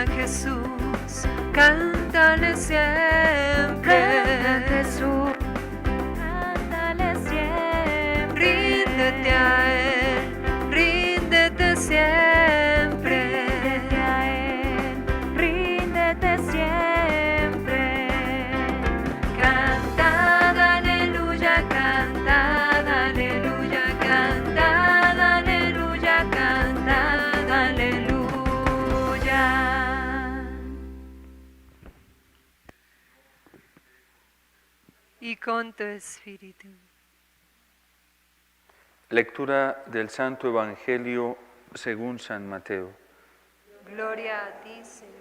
a Jesús, cántale siempre. Canta a Jesús, cántale siempre. Ríndete a Él, ríndete siempre. Ríndete a Él, ríndete siempre. Cantad aleluya, cantad aleluya, cantad aleluya, cantad aleluya. Y con tu espíritu. Lectura del Santo Evangelio según San Mateo. Gloria a ti, Señor.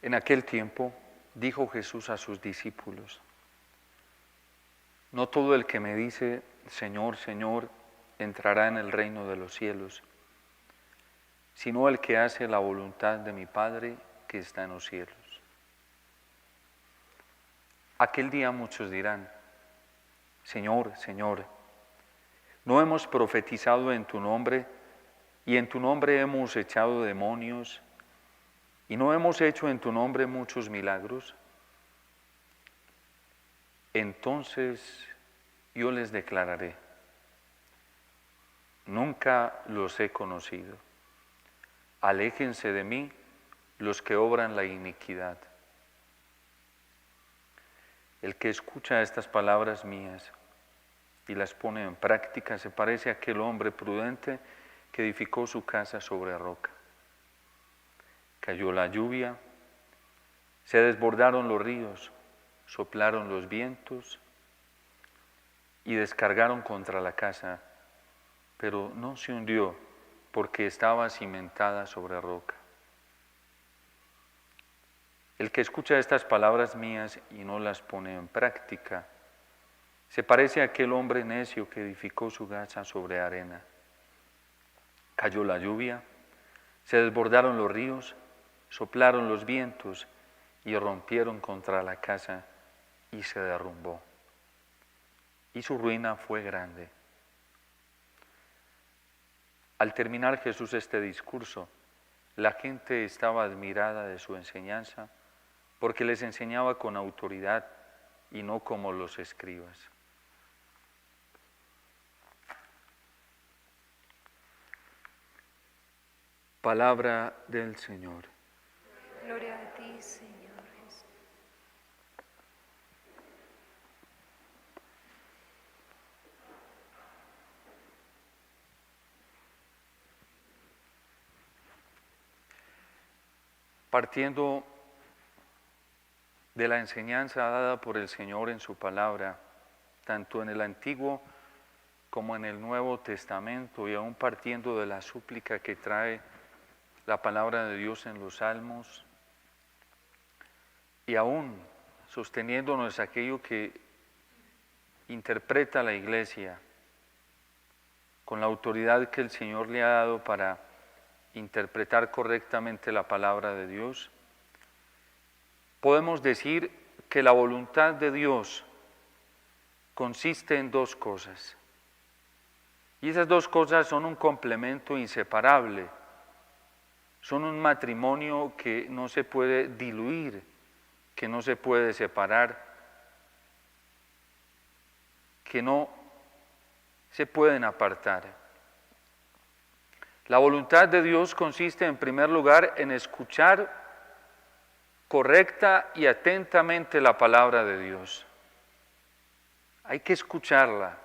En aquel tiempo dijo Jesús a sus discípulos: No todo el que me dice, Señor, Señor, entrará en el reino de los cielos, sino el que hace la voluntad de mi Padre que está en los cielos. Aquel día muchos dirán: Señor, Señor, ¿no hemos profetizado en tu nombre, y en tu nombre hemos echado demonios, y no hemos hecho en tu nombre muchos milagros? Entonces yo les declararé: Nunca los he conocido. Aléjense de mí los que obran la iniquidad. El que escucha estas palabras mías y las pone en práctica se parece a aquel hombre prudente que edificó su casa sobre roca. Cayó la lluvia, se desbordaron los ríos, soplaron los vientos y descargaron contra la casa, pero no se hundió porque estaba cimentada sobre roca. El que escucha estas palabras mías y no las pone en práctica se parece a aquel hombre necio que edificó su casa sobre arena. Cayó la lluvia, se desbordaron los ríos, soplaron los vientos y rompieron contra la casa y se derrumbó. Y su ruina fue grande. Al terminar Jesús este discurso, la gente estaba admirada de su enseñanza, porque les enseñaba con autoridad y no como los escribas. Palabra del Señor. Gloria a ti, Señor Jesús. Partiendo de la enseñanza dada por el Señor en su palabra, tanto en el Antiguo como en el Nuevo Testamento, y aún partiendo de la súplica que trae la palabra de Dios en los Salmos, y aún sosteniéndonos aquello que interpreta la Iglesia con la autoridad que el Señor le ha dado para interpretar correctamente la palabra de Dios, podemos decir que la voluntad de Dios consiste en dos cosas. Y esas dos cosas son un complemento inseparable. Son un matrimonio que no se puede diluir, que no se puede separar, que no se pueden apartar. La voluntad de Dios consiste en primer lugar en escuchar correcta y atentamente la palabra de Dios. Hay que escucharla,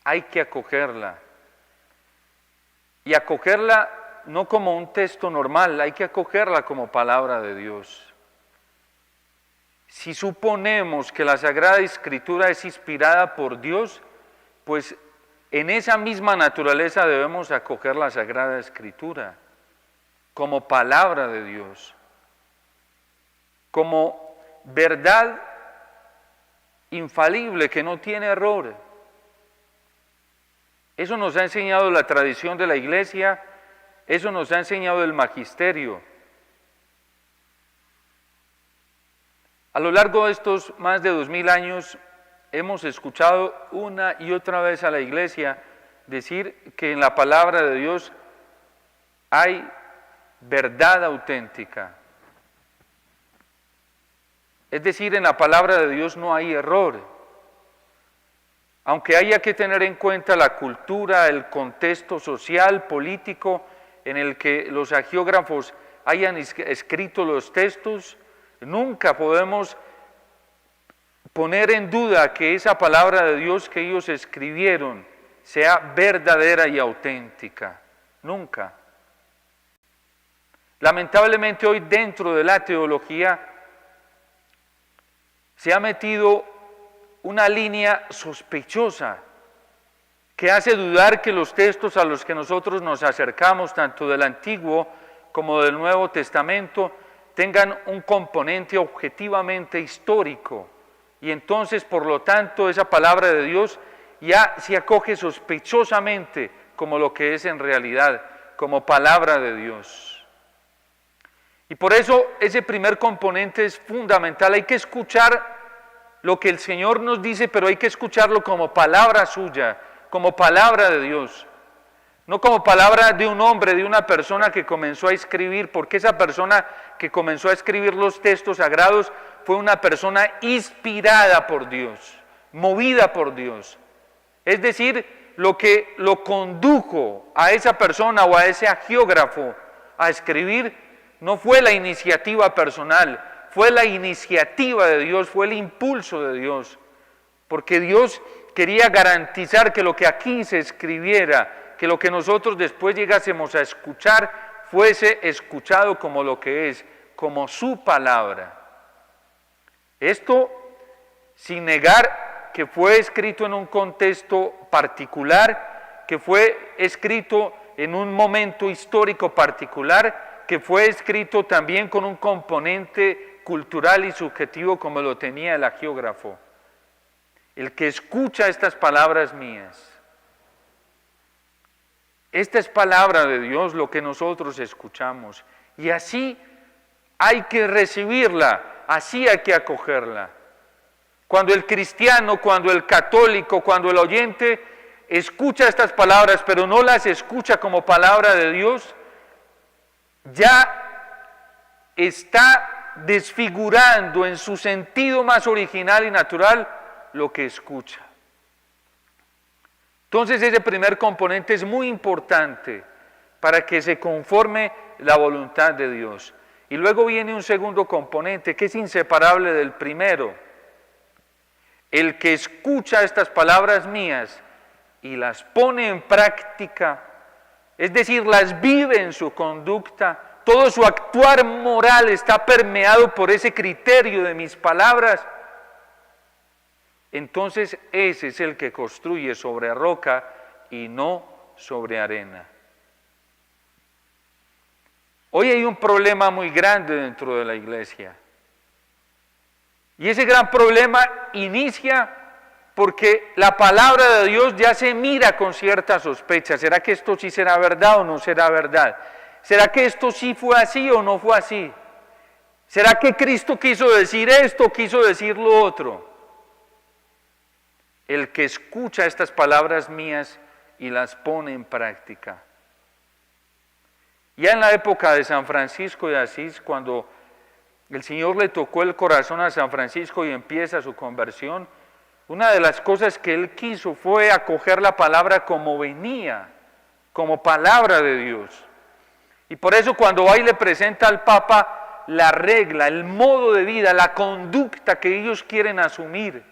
hay que acogerla, y acogerla no como un texto normal, hay que acogerla como palabra de Dios. Si suponemos que la Sagrada Escritura es inspirada por Dios, pues en esa misma naturaleza debemos acoger la Sagrada Escritura como palabra de Dios, como verdad infalible que no tiene error. Eso nos ha enseñado la tradición de la Iglesia, eso nos ha enseñado el magisterio. A lo largo de estos más de 2000 años hemos escuchado una y otra vez a la Iglesia decir que en la palabra de Dios hay verdad auténtica. Es decir, en la palabra de Dios no hay error. Aunque haya que tener en cuenta la cultura, el contexto social, político, en el que los hagiógrafos hayan escrito los textos, nunca podemos poner en duda que esa palabra de Dios que ellos escribieron sea verdadera y auténtica. Nunca. Lamentablemente hoy dentro de la teología se ha metido una línea sospechosa que hace dudar que los textos a los que nosotros nos acercamos, tanto del Antiguo como del Nuevo Testamento, tengan un componente objetivamente histórico. Y entonces, por lo tanto, esa palabra de Dios ya se acoge sospechosamente como lo que es en realidad, como palabra de Dios. Y por eso ese primer componente es fundamental. Hay que escuchar lo que el Señor nos dice, pero hay que escucharlo como palabra suya, como palabra de Dios. No como palabra de un hombre, de una persona que comenzó a escribir, porque esa persona que comenzó a escribir los textos sagrados fue una persona inspirada por Dios, movida por Dios. Es decir, lo que lo condujo a esa persona o a ese hagiógrafo a escribir no fue la iniciativa personal, fue la iniciativa de Dios, fue el impulso de Dios, porque Dios quería garantizar que lo que aquí se escribiera, que lo que nosotros después llegásemos a escuchar, fuese escuchado como lo que es, como su palabra. Esto sin negar que fue escrito en un contexto particular, que fue escrito en un momento histórico particular, que fue escrito también con un componente cultural y subjetivo como lo tenía el hagiógrafo. El que escucha estas palabras mías, esta es palabra de Dios, lo que nosotros escuchamos, y así hay que recibirla, así hay que acogerla. Cuando el cristiano, cuando el católico, cuando el oyente escucha estas palabras, pero no las escucha como palabra de Dios, ya está desfigurando en su sentido más original y natural lo que escucha. Entonces ese primer componente es muy importante para que se conforme la voluntad de Dios. Y luego viene un segundo componente que es inseparable del primero. El que escucha estas palabras mías y las pone en práctica, es decir, las vive en su conducta, todo su actuar moral está permeado por ese criterio de mis palabras, entonces ese es el que construye sobre roca y no sobre arena. Hoy hay un problema muy grande dentro de la iglesia. Y ese gran problema inicia porque la palabra de Dios ya se mira con cierta sospecha. ¿Será que esto sí será verdad o no será verdad? ¿Será que esto sí fue así o no fue así? ¿Será que Cristo quiso decir esto o quiso decir lo otro? El que escucha estas palabras mías y las pone en práctica. Ya en la época de San Francisco de Asís, cuando el Señor le tocó el corazón a San Francisco y empieza su conversión, una de las cosas que él quiso fue acoger la palabra como venía, como palabra de Dios. Y por eso cuando va y le presenta al Papa la regla, el modo de vida, la conducta que ellos quieren asumir,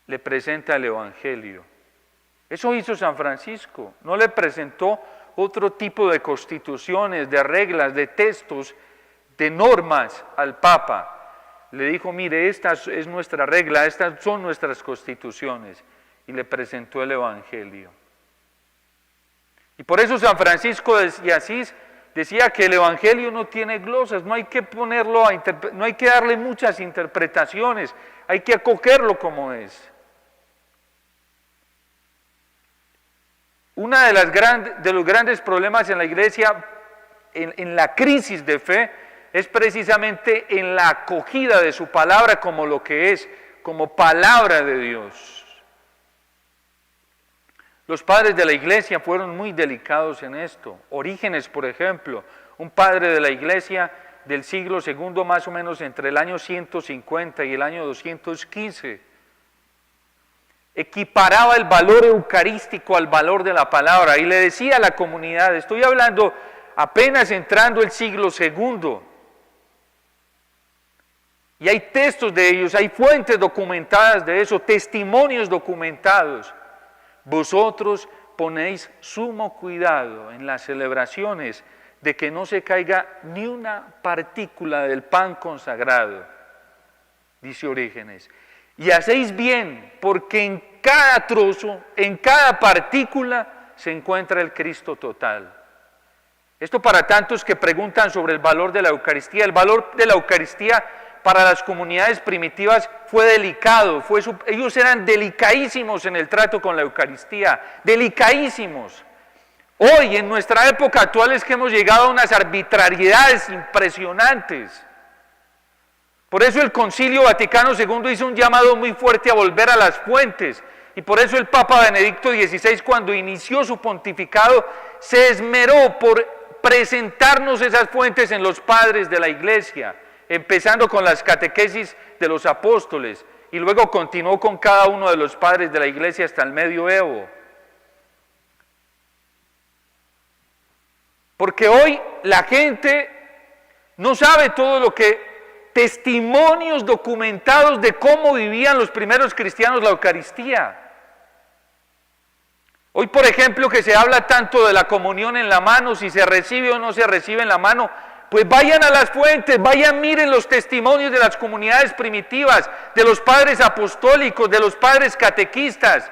le presenta el Evangelio. Eso hizo San Francisco, no le presentó otro tipo de constituciones, de reglas, de textos, de normas al Papa. Le dijo, mire, esta es nuestra regla, estas son nuestras constituciones, y le presentó el Evangelio. Y por eso San Francisco de Asís decía que el Evangelio no tiene glosas, no hay que ponerlo, no hay que darle muchas interpretaciones, hay que acogerlo como es. Uno de los grandes problemas en la iglesia, en la crisis de fe, es precisamente en la acogida de su palabra como lo que es, como palabra de Dios. Los padres de la iglesia fueron muy delicados en esto. Orígenes, por ejemplo, un padre de la iglesia del siglo II, más o menos entre el año 150 y el año 215, equiparaba el valor eucarístico al valor de la palabra y le decía a la comunidad, estoy hablando apenas entrando el siglo II, y hay textos de ellos, hay fuentes documentadas de eso, testimonios documentados. Vosotros ponéis sumo cuidado en las celebraciones de que no se caiga ni una partícula del pan consagrado, dice Orígenes. Y hacéis bien, porque en cada trozo, en cada partícula, se encuentra el Cristo total. Esto para tantos que preguntan sobre el valor de la Eucaristía. El valor de la Eucaristía para las comunidades primitivas fue delicado, ellos eran delicadísimos en el trato con la Eucaristía, delicadísimos. Hoy, en nuestra época actual, es que hemos llegado a unas arbitrariedades impresionantes. Por eso el Concilio Vaticano II hizo un llamado muy fuerte a volver a las fuentes, y por eso el Papa Benedicto XVI, cuando inició su pontificado, se esmeró por presentarnos esas fuentes en los padres de la Iglesia, empezando con las catequesis de los apóstoles, y luego continuó con cada uno de los padres de la Iglesia hasta el medioevo. Porque hoy la gente no sabe todo lo que, testimonios documentados de cómo vivían los primeros cristianos la Eucaristía. Hoy, por ejemplo, que se habla tanto de la comunión en la mano, si se recibe o no se recibe en la mano, pues vayan a las fuentes, vayan, miren los testimonios de las comunidades primitivas, de los padres apostólicos, de los padres catequistas.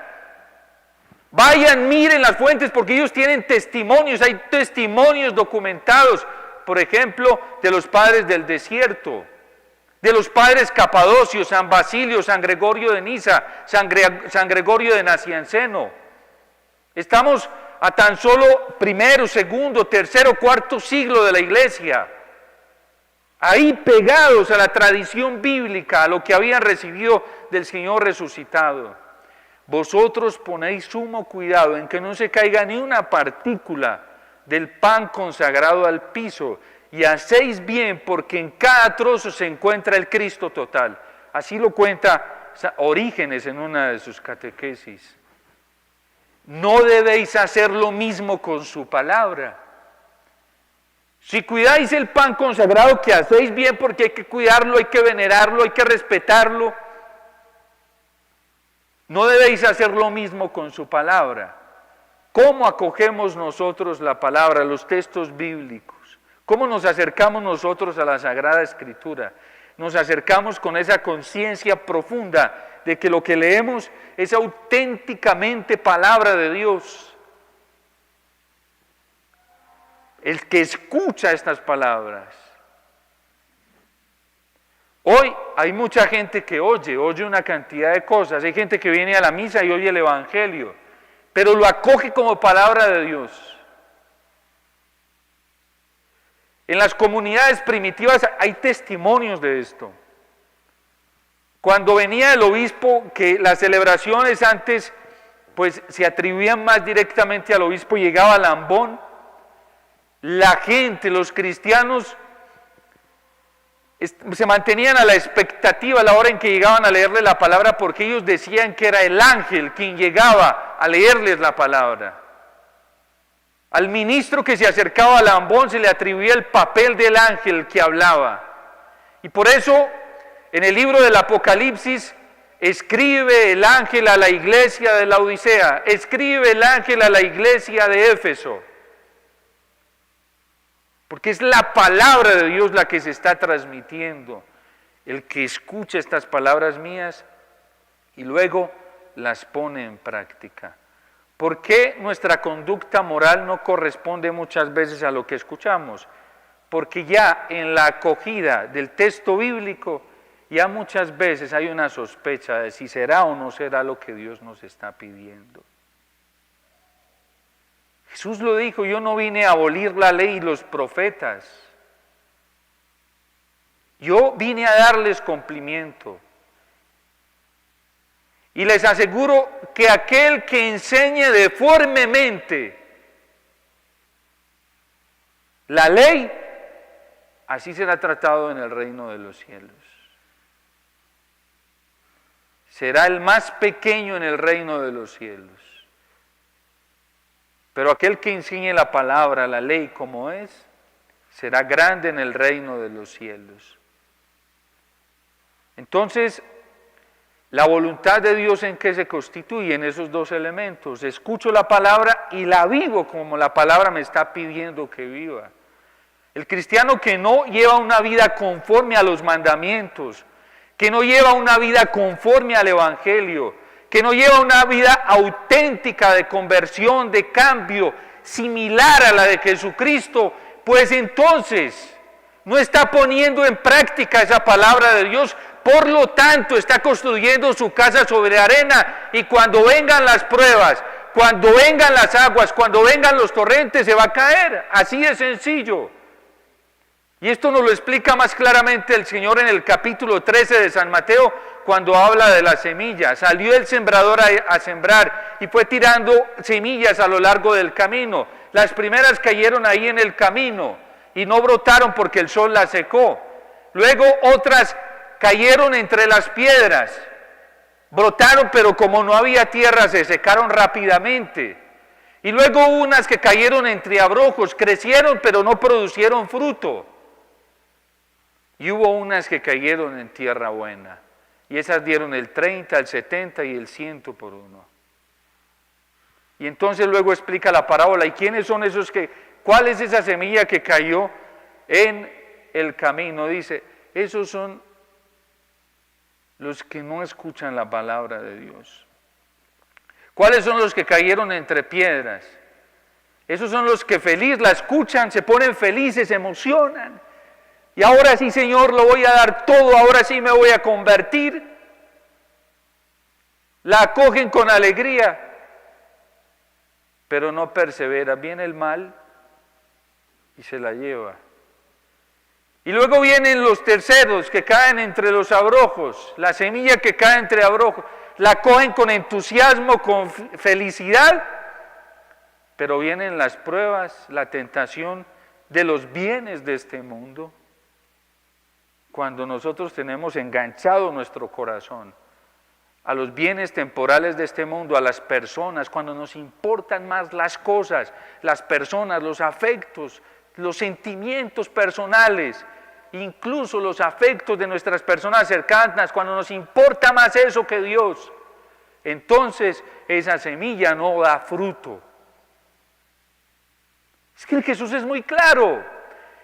Vayan, miren las fuentes, porque ellos tienen testimonios, hay testimonios documentados, por ejemplo, de los padres del desierto, de los padres capadocios, San Basilio, San Gregorio de Niza, San Gregorio de Nacianceno. Estamos a tan solo primero, segundo, tercero, cuarto siglo de la Iglesia, ahí pegados a la tradición bíblica, a lo que habían recibido del Señor resucitado. Vosotros ponéis sumo cuidado en que no se caiga ni una partícula del pan consagrado al piso, y hacéis bien porque en cada trozo se encuentra el Cristo total. Así lo cuenta Orígenes en una de sus catequesis. No debéis hacer lo mismo con su palabra. Si cuidáis el pan consagrado, que hacéis bien porque hay que cuidarlo, hay que venerarlo, hay que respetarlo, no debéis hacer lo mismo con su palabra. ¿Cómo acogemos nosotros la palabra, los textos bíblicos? ¿Cómo nos acercamos nosotros a la Sagrada Escritura? Nos acercamos con esa conciencia profunda de que lo que leemos es auténticamente palabra de Dios. El que escucha estas palabras. Hoy hay mucha gente que oye una cantidad de cosas, hay gente que viene a la misa y oye el Evangelio, pero lo acoge como palabra de Dios. En las comunidades primitivas hay testimonios de esto. Cuando venía el obispo, que las celebraciones antes pues se atribuían más directamente al obispo, llegaba al ambón, la gente, los cristianos, se mantenían a la expectativa a la hora en que llegaban a leerle la palabra, porque ellos decían que era el ángel quien llegaba a leerles la palabra. Al ministro que se acercaba al ambón se le atribuía el papel del ángel que hablaba. Y por eso, en el libro del Apocalipsis, escribe el ángel a la iglesia de la Odisea, escribe el ángel a la iglesia de Éfeso. Porque es la palabra de Dios la que se está transmitiendo. El que escucha estas palabras mías y luego las pone en práctica. ¿Por qué nuestra conducta moral no corresponde muchas veces a lo que escuchamos? Porque ya en la acogida del texto bíblico, ya muchas veces hay una sospecha de si será o no será lo que Dios nos está pidiendo. Jesús lo dijo, yo no vine a abolir la ley y los profetas. Yo vine a darles cumplimiento. Y les aseguro que aquel que enseñe deformemente la ley, así será tratado en el reino de los cielos. Será el más pequeño en el reino de los cielos. Pero aquel que enseñe la palabra, la ley como es, será grande en el reino de los cielos. Entonces, la voluntad de Dios, ¿en qué se constituye? En esos dos elementos. Escucho la palabra y la vivo como la palabra me está pidiendo que viva. El cristiano que no lleva una vida conforme a los mandamientos, que no lleva una vida conforme al Evangelio, que no lleva una vida auténtica de conversión, de cambio, similar a la de Jesucristo, pues entonces no está poniendo en práctica esa palabra de Dios. Por lo tanto, está construyendo su casa sobre arena, y cuando vengan las pruebas, cuando vengan las aguas, cuando vengan los torrentes, se va a caer. Así de sencillo. Y esto nos lo explica más claramente el Señor en el capítulo 13 de San Mateo, cuando habla de la semilla. Salió el sembrador a sembrar y fue tirando semillas a lo largo del camino. Las primeras cayeron ahí en el camino y no brotaron porque el sol las secó. Luego otras cayeron entre las piedras, brotaron, pero como no había tierra se secaron rápidamente. Y luego unas que cayeron entre abrojos, crecieron pero no producieron fruto. Y hubo unas que cayeron en tierra buena, y esas dieron el 30, el 70 y el 100 por uno. Y entonces luego explica la parábola. ¿Y quiénes son esos cuál es esa semilla que cayó en el camino? Dice, esos son los que no escuchan la palabra de Dios. ¿Cuáles son los que cayeron entre piedras? Esos son los que feliz la escuchan, se ponen felices, se emocionan. Y ahora sí, Señor, lo voy a dar todo, ahora sí me voy a convertir. La acogen con alegría, pero no persevera. Viene el mal y se la lleva. Y luego vienen los terceros que caen entre los abrojos, la semilla que cae entre abrojos, la cogen con entusiasmo, con felicidad, pero vienen las pruebas, la tentación de los bienes de este mundo. Cuando nosotros tenemos enganchado nuestro corazón a los bienes temporales de este mundo, a las personas, cuando nos importan más las cosas, las personas, los afectos, los sentimientos personales, incluso los afectos de nuestras personas cercanas, cuando nos importa más eso que Dios, entonces esa semilla no da fruto. Es que el Jesús es muy claro.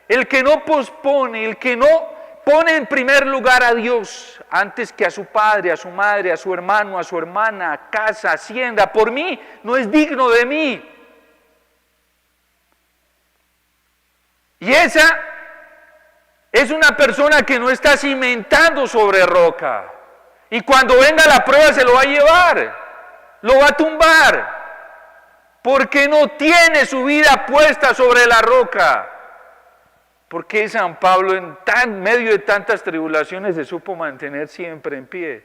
El que no pospone, el que no pone en primer lugar a Dios antes que a su padre, a su madre, a su hermano, a su hermana, casa, hacienda, por mí no es digno de mí. Y esa es una persona que no está cimentando sobre roca. Y cuando venga la prueba se lo va a llevar, lo va a tumbar, porque no tiene su vida puesta sobre la roca. ¿Por qué San Pablo en medio de tantas tribulaciones se supo mantener siempre en pie?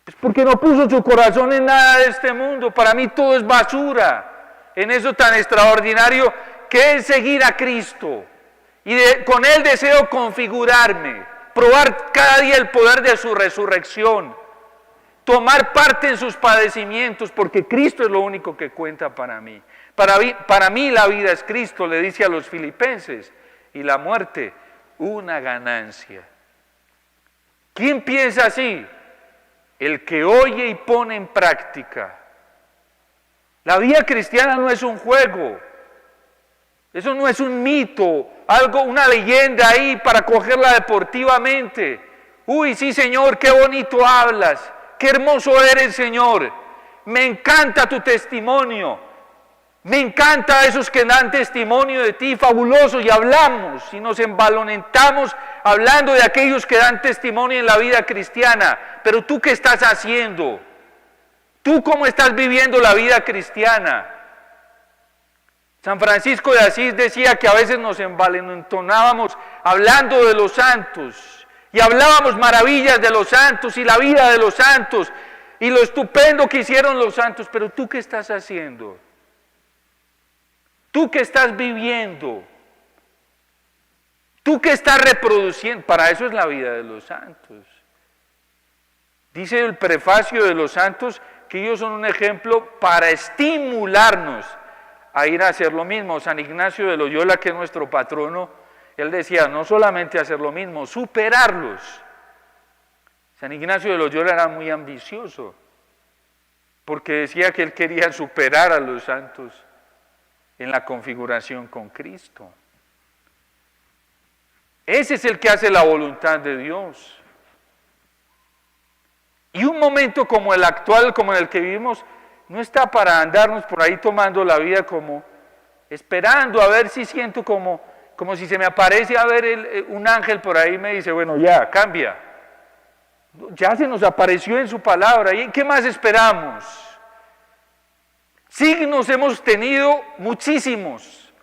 Pues porque no puso su corazón en nada de este mundo. Para mí todo es basura, en eso tan extraordinario que es seguir a Cristo. Y con Él deseo configurarme, probar cada día el poder de su resurrección, tomar parte en sus padecimientos, porque Cristo es lo único que cuenta para mí. Para mí la vida es Cristo, le dice a los filipenses, y la muerte una ganancia. ¿Quién piensa así? El que oye y pone en práctica. La vida cristiana no es un juego, eso no es un mito, una leyenda ahí para cogerla deportivamente. Uy, sí, Señor, qué bonito hablas, qué hermoso eres, Señor, me encanta tu testimonio. Me encanta esos que dan testimonio de ti, fabuloso, y hablamos y nos embalonentamos hablando de aquellos que dan testimonio en la vida cristiana. Pero tú, ¿qué estás haciendo? ¿Tú cómo estás viviendo la vida cristiana? San Francisco de Asís decía que a veces nos envalentonábamos hablando de los santos y hablábamos maravillas de los santos y la vida de los santos y lo estupendo que hicieron los santos, pero ¿tú qué estás haciendo? ¿Tú qué estás viviendo? ¿Tú qué estás reproduciendo? Para eso es la vida de los santos. Dice el prefacio de los santos que ellos son un ejemplo para estimularnos a ir a hacer lo mismo. San Ignacio de Loyola, que es nuestro patrono, él decía, no solamente hacer lo mismo, superarlos. San Ignacio de Loyola era muy ambicioso, porque decía que él quería superar a los santos en la configuración con Cristo. Ese es el que hace la voluntad de Dios. Y un momento como el actual, como en el que vivimos, no está para andarnos por ahí tomando la vida como esperando a ver si siento como si se me aparece a ver un ángel por ahí y me dice, bueno, ya, cambia. Ya se nos apareció en su palabra. ¿Y qué más esperamos? Signos hemos tenido muchísimos.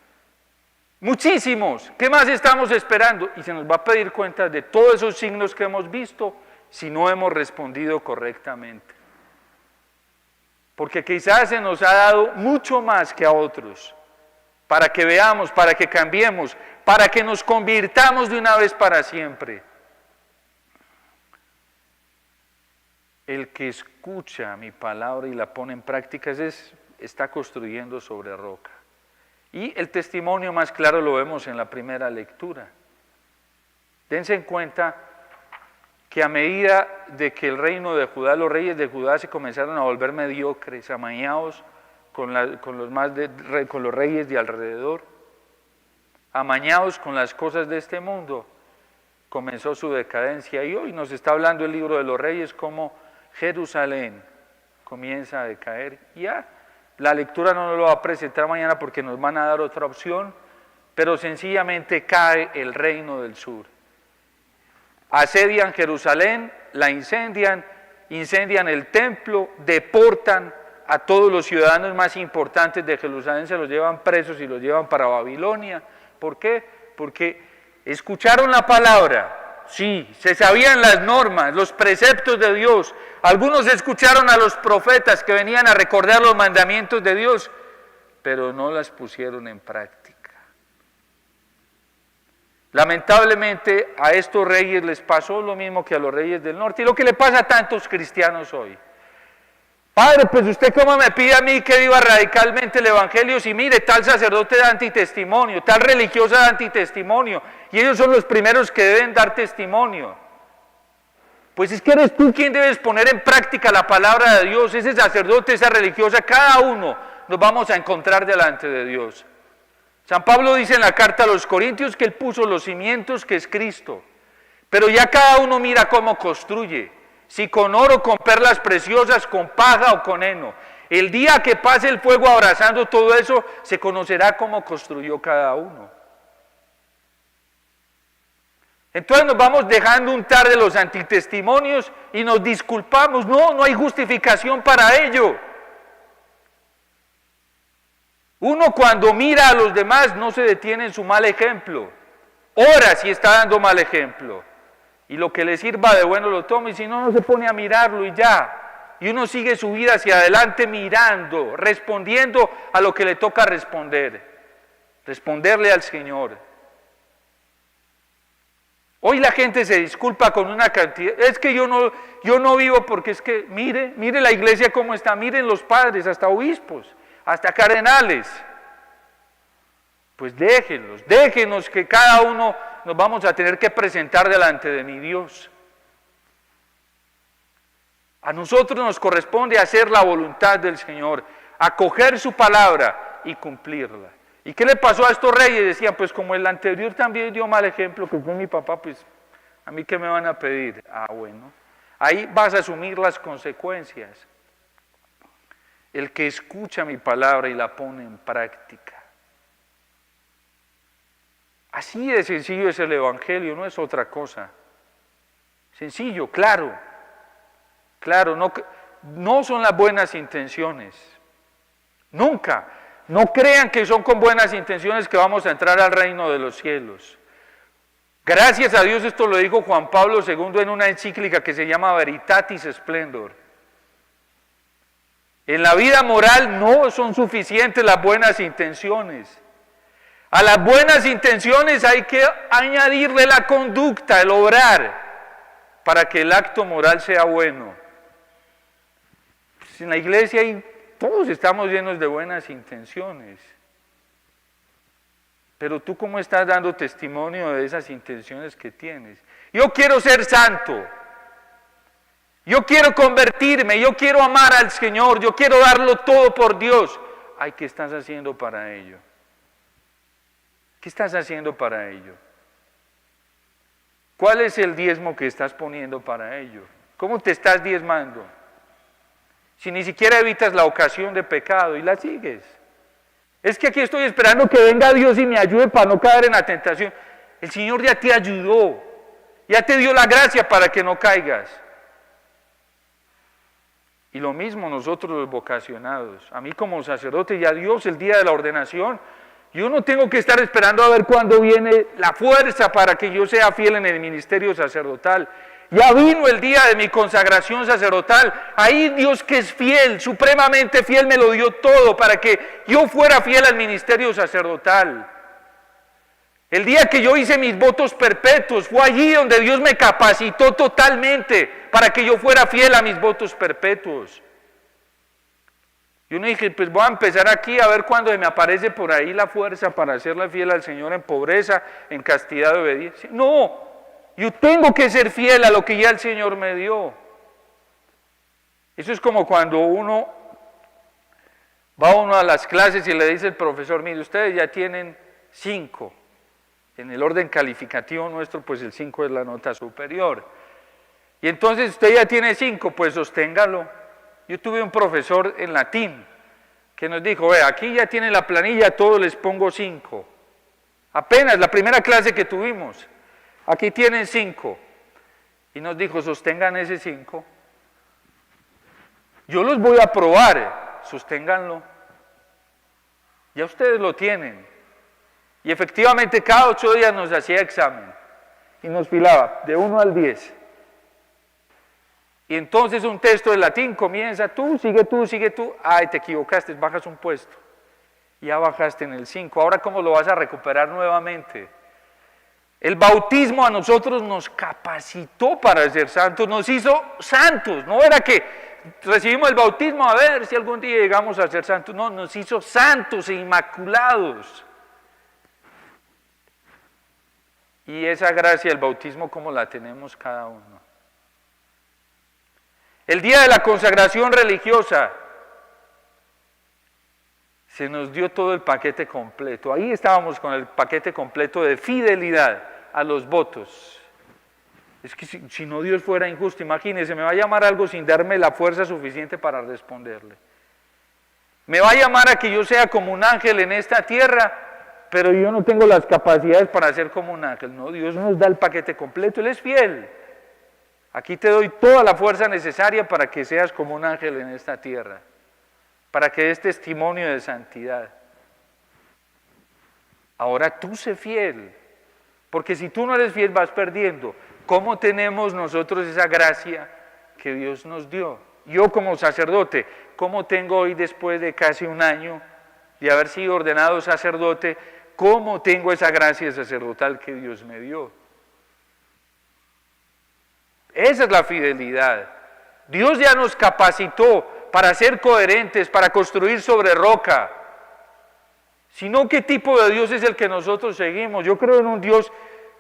Muchísimos. ¿Qué más estamos esperando? Y se nos va a pedir cuenta de todos esos signos que hemos visto si no hemos respondido correctamente. Porque quizás se nos ha dado mucho más que a otros, para que veamos, para que cambiemos, para que nos convirtamos de una vez para siempre. El que escucha mi palabra y la pone en práctica está construyendo sobre roca. Y el testimonio más claro lo vemos en la primera lectura. Dense en cuenta que a medida de que el reino de Judá, los reyes de Judá se comenzaron a volver mediocres, amañados con los reyes de alrededor, amañados con las cosas de este mundo, comenzó su decadencia. Y hoy nos está hablando el libro de los reyes como Jerusalén comienza a decaer. Ya, la lectura no nos lo va a presentar mañana porque nos van a dar otra opción, pero sencillamente cae el reino del sur. Asedian Jerusalén, la incendian el templo, deportan a todos los ciudadanos más importantes de Jerusalén, se los llevan presos y los llevan para Babilonia. ¿Por qué? Porque escucharon la palabra, sí, se sabían las normas, los preceptos de Dios. Algunos escucharon a los profetas que venían a recordar los mandamientos de Dios, pero no las pusieron en práctica. Lamentablemente a estos reyes les pasó lo mismo que a los reyes del norte y lo que le pasa a tantos cristianos hoy. Padre, pues usted cómo me pide a mí que viva radicalmente el evangelio si mire, tal sacerdote da antitestimonio, tal religiosa da antitestimonio y ellos son los primeros que deben dar testimonio. Pues es que eres tú quien debes poner en práctica la palabra de Dios, ese sacerdote, esa religiosa, cada uno nos vamos a encontrar delante de Dios. San Pablo dice en la carta a los Corintios que él puso los cimientos, que es Cristo, pero ya cada uno mira cómo construye, si con oro, con perlas preciosas, con paja o con heno. El día que pase el fuego abrazando todo eso, se conocerá cómo construyó cada uno. Entonces nos vamos dejando untar de los antitestimonios y nos disculpamos. No hay justificación para ello. Uno cuando mira a los demás no se detiene en su mal ejemplo. Ora si está dando mal ejemplo. Y lo que le sirva de bueno lo toma y si no, no se pone a mirarlo y ya. Y uno sigue su vida hacia adelante mirando, respondiendo a lo que le toca responder. Responderle al Señor. Hoy la gente se disculpa con una cantidad, es que yo no vivo porque es que, mire la iglesia cómo está, miren los padres, hasta obispos, hasta cardenales. Pues déjenos que cada uno nos vamos a tener que presentar delante de mi Dios. A nosotros nos corresponde hacer la voluntad del Señor, acoger su palabra y cumplirla. ¿Y qué le pasó a estos reyes? Decían, pues como el anterior también dio mal ejemplo, que fue mi papá, pues a mí qué me van a pedir. Bueno, ahí vas a asumir las consecuencias. El que escucha mi palabra y la pone en práctica. Así de sencillo es el evangelio, no es otra cosa. Sencillo, claro, no son las buenas intenciones. Nunca No crean que son con buenas intenciones que vamos a entrar al reino de los cielos. Gracias a Dios, esto lo dijo Juan Pablo II en una encíclica que se llama Veritatis Splendor. En la vida moral no son suficientes las buenas intenciones. A las buenas intenciones hay que añadirle la conducta, el obrar, para que el acto moral sea bueno. Pues en la iglesia todos estamos llenos de buenas intenciones. Pero tú, ¿cómo estás dando testimonio de esas intenciones que tienes? Yo quiero ser santo. Yo quiero convertirme, yo quiero amar al Señor, yo quiero darlo todo por Dios. Ay, ¿qué estás haciendo para ello? ¿Qué estás haciendo para ello? ¿Cuál es el diezmo que estás poniendo para ello? ¿Cómo te estás diezmando? Si ni siquiera evitas la ocasión de pecado y la sigues. Es que aquí estoy esperando que venga Dios y me ayude para no caer en la tentación. El Señor ya te ayudó, ya te dio la gracia para que no caigas. Y lo mismo nosotros los vocacionados. A mí como sacerdote y a Dios el día de la ordenación, yo no tengo que estar esperando a ver cuándo viene la fuerza para que yo sea fiel en el ministerio sacerdotal. Ya vino el día de mi consagración sacerdotal. Ahí Dios, que es fiel, supremamente fiel, me lo dio todo para que yo fuera fiel al ministerio sacerdotal. El día que yo hice mis votos perpetuos, fue allí donde Dios me capacitó totalmente para que yo fuera fiel a mis votos perpetuos. Yo no dije, pues voy a empezar aquí a ver cuándo me aparece por ahí la fuerza para hacerle fiel al Señor en pobreza, en castidad de obediencia. No, yo tengo que ser fiel a lo que ya el Señor me dio. Eso es como cuando va a las clases y le dice el profesor, mire, ustedes ya tienen 5. En el orden calificativo nuestro, pues el 5 es la nota superior. Y entonces usted ya tiene 5, pues sosténgalo. Yo tuve un profesor en latín que nos dijo, ve, aquí ya tienen la planilla, a todos les pongo 5. Apenas la primera clase que tuvimos, aquí tienen 5. Y nos dijo, sostengan ese 5. Yo los voy a probar, sosténganlo. Ya ustedes lo tienen. Y efectivamente cada 8 días nos hacía examen y nos filaba de 1 al 10. Y entonces un texto de latín comienza, tú, sigue tú, ay, te equivocaste, bajas un puesto. Ya bajaste en el 5, ahora ¿cómo lo vas a recuperar nuevamente? El bautismo a nosotros nos capacitó para ser santos, nos hizo santos, no era que recibimos el bautismo a ver si algún día llegamos a ser santos, no, nos hizo santos e inmaculados. Y esa gracia del bautismo, ¿cómo la tenemos cada uno? El día de la consagración religiosa, se nos dio todo el paquete completo. Ahí estábamos con el paquete completo de fidelidad a los votos. Es que si no Dios fuera injusto, imagínense, me va a llamar algo sin darme la fuerza suficiente para responderle. Me va a llamar a que yo sea como un ángel en esta tierra, pero yo no tengo las capacidades para ser como un ángel. No, Dios nos da el paquete completo, Él es fiel. Aquí te doy toda la fuerza necesaria para que seas como un ángel en esta tierra, para que des testimonio de santidad. Ahora tú sé fiel, porque si tú no eres fiel vas perdiendo. ¿Cómo tenemos nosotros esa gracia que Dios nos dio? Yo como sacerdote, ¿cómo tengo hoy después de casi un año de haber sido ordenado sacerdote? ¿Cómo tengo esa gracia sacerdotal que Dios me dio? Esa es la fidelidad. Dios ya nos capacitó para ser coherentes, para construir sobre roca. Sino, ¿qué tipo de Dios es el que nosotros seguimos? Yo creo en un Dios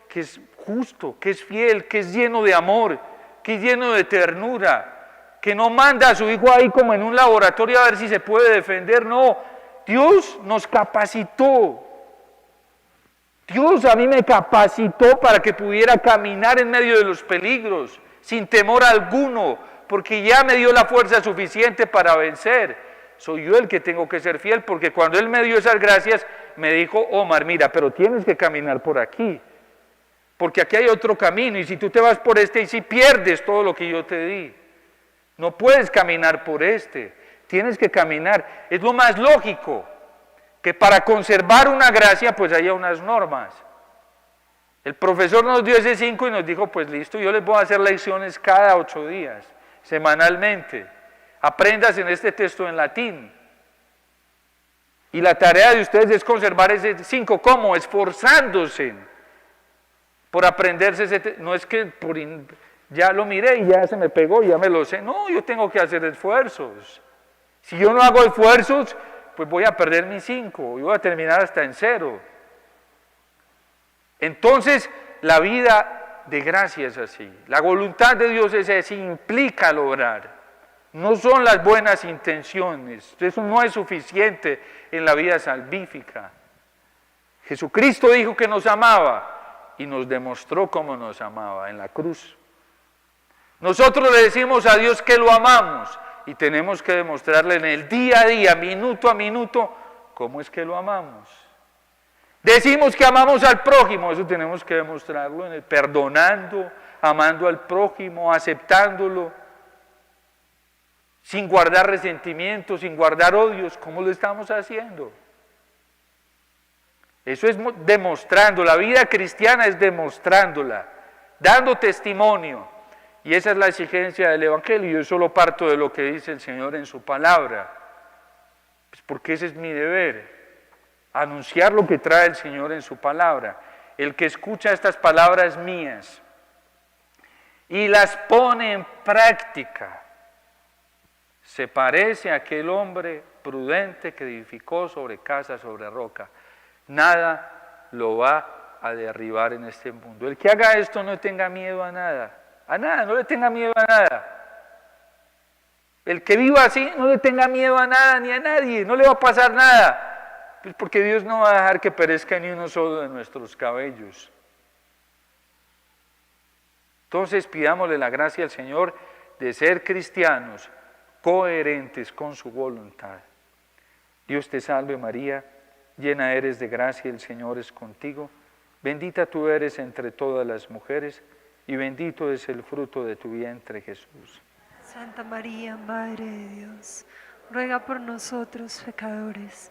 que es justo, que es fiel, que es lleno de amor, que es lleno de ternura, que no manda a su hijo ahí como en un laboratorio a ver si se puede defender. No, Dios nos capacitó. Dios a mí me capacitó para que pudiera caminar en medio de los peligros, sin temor alguno, porque ya me dio la fuerza suficiente para vencer. Soy yo el que tengo que ser fiel, porque cuando Él me dio esas gracias, me dijo, Omar, mira, pero tienes que caminar por aquí, porque aquí hay otro camino, y si tú te vas por este, y si pierdes todo lo que yo te di, no puedes caminar por este, tienes que caminar, es lo más lógico. que para conservar una gracia pues haya unas normas. El profesor nos dio ese 5 y nos dijo, pues listo, yo les voy a hacer lecciones cada 8 días, semanalmente. Aprendas en este texto en latín. Y la tarea de ustedes es conservar ese 5. ¿Cómo? Esforzándose por aprenderse ese texto. No es que ya lo miré y ya se me pegó, ya me lo sé. No, yo tengo que hacer esfuerzos. Si yo no hago esfuerzos, pues voy a perder mis 5 y voy a terminar hasta en 0. Entonces, la vida de gracia es así. La voluntad de Dios es así, implica lograr. No son las buenas intenciones, eso no es suficiente en la vida salvífica. Jesucristo dijo que nos amaba y nos demostró cómo nos amaba en la cruz. Nosotros le decimos a Dios que lo amamos y tenemos que demostrarle en el día a día, minuto a minuto, cómo es que lo amamos. Decimos que amamos al prójimo, eso tenemos que demostrarlo en el perdonando, amando al prójimo, aceptándolo, sin guardar resentimientos, sin guardar odios. ¿Cómo lo estamos haciendo? Eso es demostrando, la vida cristiana es demostrándola, dando testimonio. Y esa es la exigencia del Evangelio. Yo solo parto de lo que dice el Señor en su palabra, pues porque ese es mi deber, anunciar lo que trae el Señor en su palabra. El que escucha estas palabras mías y las pone en práctica, se parece a aquel hombre prudente que edificó sobre casa, sobre roca. Nada lo va a derribar en este mundo. El que haga esto no tenga miedo a nada, no le tenga miedo a nada. El que viva así no le tenga miedo a nada ni a nadie, no le va a pasar nada, pues porque Dios no va a dejar que perezca ni uno solo de nuestros cabellos. Entonces pidámosle la gracia al Señor de ser cristianos coherentes con su voluntad. Dios te salve María, llena eres de gracia, el Señor es contigo, bendita tú eres entre todas las mujeres y bendito es el fruto de tu vientre Jesús. Santa María, Madre de Dios, ruega por nosotros pecadores,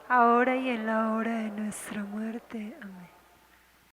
ahora y en la hora de nuestra muerte. Amén.